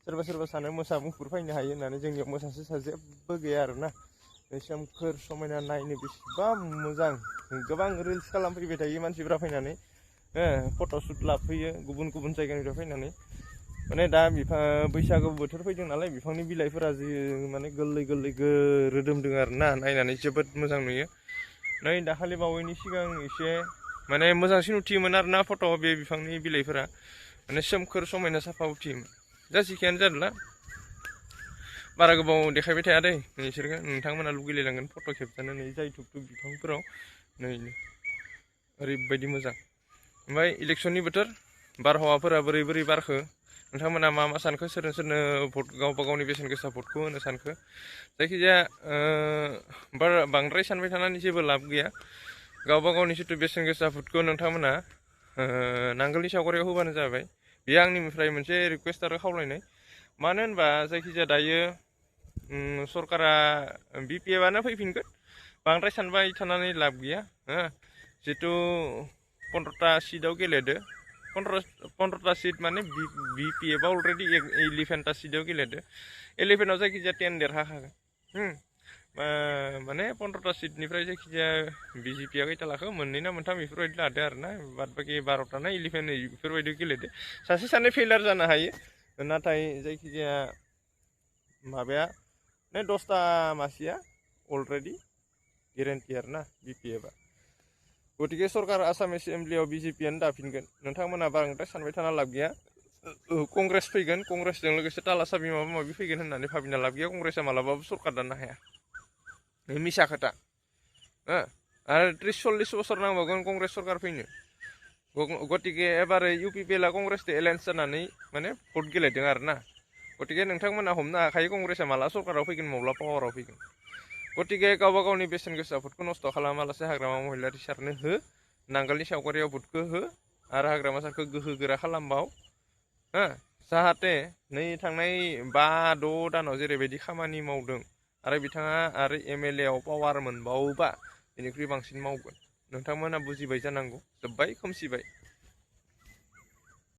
सोरबा सोरबा सानो मोसा मुफुर फैनो हायो होननानै जोंनियाव मोसासो जेबो गैया आरोना सोमखोर समायना नायनो बेसेबा मोजां गोबां रिल्स खालामफैबाय थायो मानसिफ्रा फैनानै फट'शुट लाफैयो गुबुन गुबुन जायगानिफ्राय फैनानै माने दा बैसागु बोथोर फैदों नालाय बिफांनि बिलाइफोरा जि माने गोरलै गोरलै रोदोमदों आरोना नायनानै जोबोद मोजां नुयो नै दाखालि बावैनि सिगां एसे माने मोजांसिन उथियोमोन आरोना फट' बे बिफांनि बिलाइफोरा माने सोमखोर समायना साफा उथियोमोन जासिखियानो जादोंला बारा गोबाव देखायबाय थाया दै नोंसोरखौ नोंथांमोना लुगैलायलांगोन फट' खेबजानो नै जाय थुक थुक बिफांफोराव नै ओरैबायदि मोजां ओमफ्राय इलेक्सननि बोथोर बारहावाफोरा बोरै बोरै बारखो नोंथांमोना मा मा सानखो सोरनो सोरनो भट गावबा गावनि बेसेन गोसा भटखौ होनो सानखो जायखिजाया बांद्राय सानबाय थानानै जेबो लाब गैया गावबा गावनि जिथु बेसेन गोसा भटखौ नोंथांमोना नांगोलनि सावगारियाव होबानो जाबाय बेयो आंनिफ्राय मोनसे रिकुवेस्ट आरो खावलायनाय मानो होनबा जायखिजाया दायो सरकारा BPF-आनो फैफिनगोन बांद्राय सानबाय थानानै लाब गैया जितु 15टा सिटआव गेलेदो 15टा सिट माने BPF-आ अलरेडि 11टा सिटआव गेलेदो 11आव जायखिजाया 10 देरहाखागोन माने 15टा सिटनिफ्राय जायखिजाया BJP-आ खैथा लाखो मोननै ना मोनथाम बेफोरबायदि लादो आरोना बाद बाखि 12टा ना 11 बेफोरबायदि गेलेदो सासे सानै फेलार जानो हायो नाथाय जायखिजाया माबाया 10टा मासिया अलरेडि गेरेन्टि आरोना BPF-आ गतिके सरकार आसाम एसेम्ब्लियाव BJP-आनो दाफिनगोन नोंथांमोना बांद्राय सानबाय थाना लाब गैया कंग्रेस फैगोन कंग्रेसजों लोगोसे ताला साबि माबा माबि फैगोन होननानै भाबिना लाब गैया कंग्रेसआ मालाबाबो सरकार दानो हाया मिसा खोथा आरो 30-40 बोसोर नांबावगोन कंग्रेस सरकार फैनो गतिके एबारै UPPL-आ कंग्रेसजों एलायन्स जानानै माने भट गेलेदों आरोना गतिके नोंथांमोना हमनो हाखायो कंग्रेसआ माला सरकाराव फैगोन माब्ला पावाराव फैगोन गतिके गावबा गावनि बेसेन गोसा भटखौ नस्थ' खालामालासे हाग्रामा महिलारि सारनो हो नांगोलनि सावगारियाव भटखौ हो आरो हाग्रामा सारखौ गोहो गोरा खालामबाव जाहाथे नै थांनाय 5-6 दानाव जेरैबायदि खामानि मावदों आरो बिथाङा आरो MLA-आव पावार मोनबावोबा बेनिख्रुइ बांसिन मावगोन नोंथांमोना बुजिबाय जानांगौ जोब्बाय खोमसिबाय